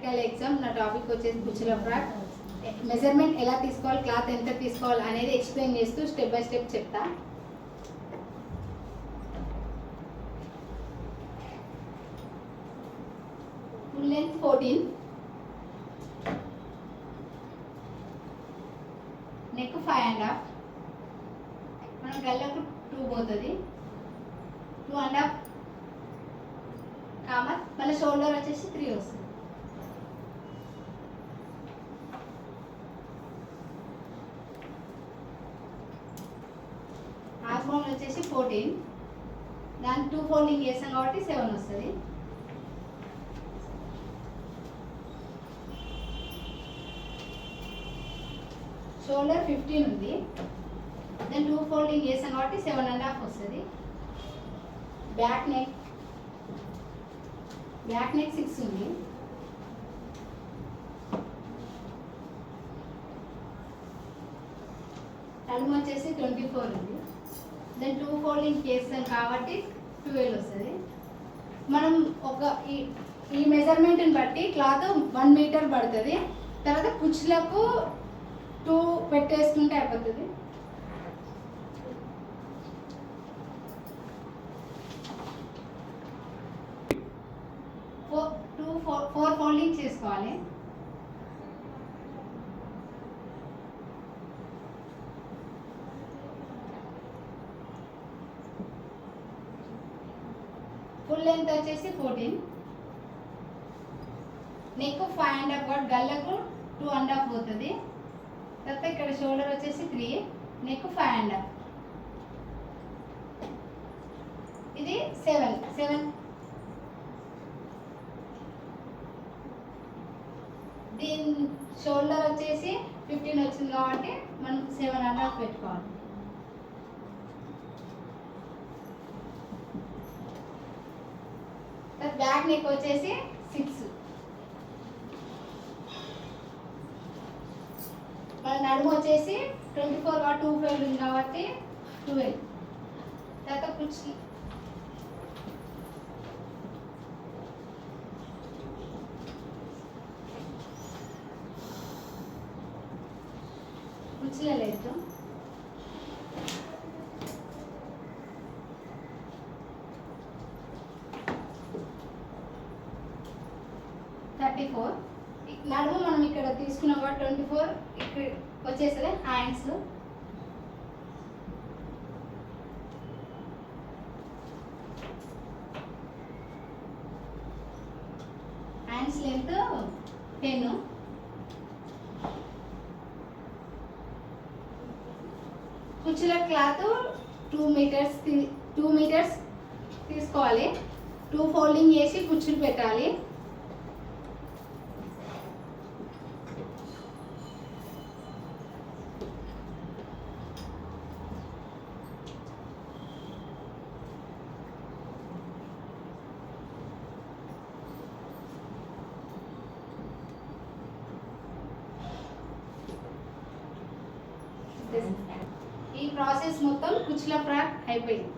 Mechanical exam నా topic వచ్చేసి కుచ్చుల frock. Measurement ఎలా తీసుకోవాలి, క్లాత్ ఎంత తీసుకోవాలి అనేది ఎక్స్ప్లెయిన్ చేస్తూ స్టెప్ బై స్టెప్ చెప్తా. ఫుల్ లెంత్ 14, నెక్ 5.5, మనం గల్లకు 2 పోతుంది, 2.5 కామన్, మళ్ళీ షోల్డర్ వచ్చేసి 3 వస్తుంది. ఆర్మోల్ వచ్చేసి 14, దాన్ని 2 ఫోల్డింగ్ చేస్తాం కాబట్టి 7 వస్తుంది. షోల్డర్ 15 ఉంది, దాన్ని 2 ఫోల్డింగ్ చేస్తాం కాబట్టి 7.5 వస్తుంది. బ్యాక్ నెక్ 6 ఉంది, నడుము వచ్చేసి 24 ఉంది, దాన్ని 2 ఫోల్డింగ్ చేస్తాం కాబట్టి 12 వస్తుంది. మనం ఈ మెజర్మెంట్ని బట్టి క్లాత్ 1 మీటర్ పడుతుంది. తర్వాత కుచ్చులకు 2 పెట్టేసుకుంటే అయిపోతుంది. ఫోర్ ఫోల్డింగ్ చేసుకోవాలి. ఫుల్ లెంత్ వచ్చేసి 14, నెక్ 5.5 కాబట్టి గల్లకు 2.5 పోతుంది. తర్వాత ఇక్కడ షోల్డర్ వచ్చేసి 3, నెక్ 5.5, ఇది 7. దీని షోల్డర్ వచ్చేసి 15 వచ్చింది కాబట్టి మనం 7.5 పెట్టుకోవాలి. బ్యాక్ నెక్ వచ్చేసి 6, మన నడుము వచ్చేసి 24 కాబట్టి 2 ఫోల్డింగ్ కాబట్టి 12. తర్వాత కుచ్చుల లెంత్ 34. నడుము మనం ఇక్కడ తీసుకున్నాం కాబట్టి 24 ఇక్కడ వచ్చేసరి హ్యాండ్స్ లెంత్ 10. కుచ్చుల క్లాత్ 2 మీటర్స్ తీసుకోవాలి. 2 ఫోల్డింగ్ చేసి కుచ్చులు పెట్టాలి. ఈ ప్రాసెస్ మొత్తం కుచ్చుల ఫ్రాక్ అయిపోయింది.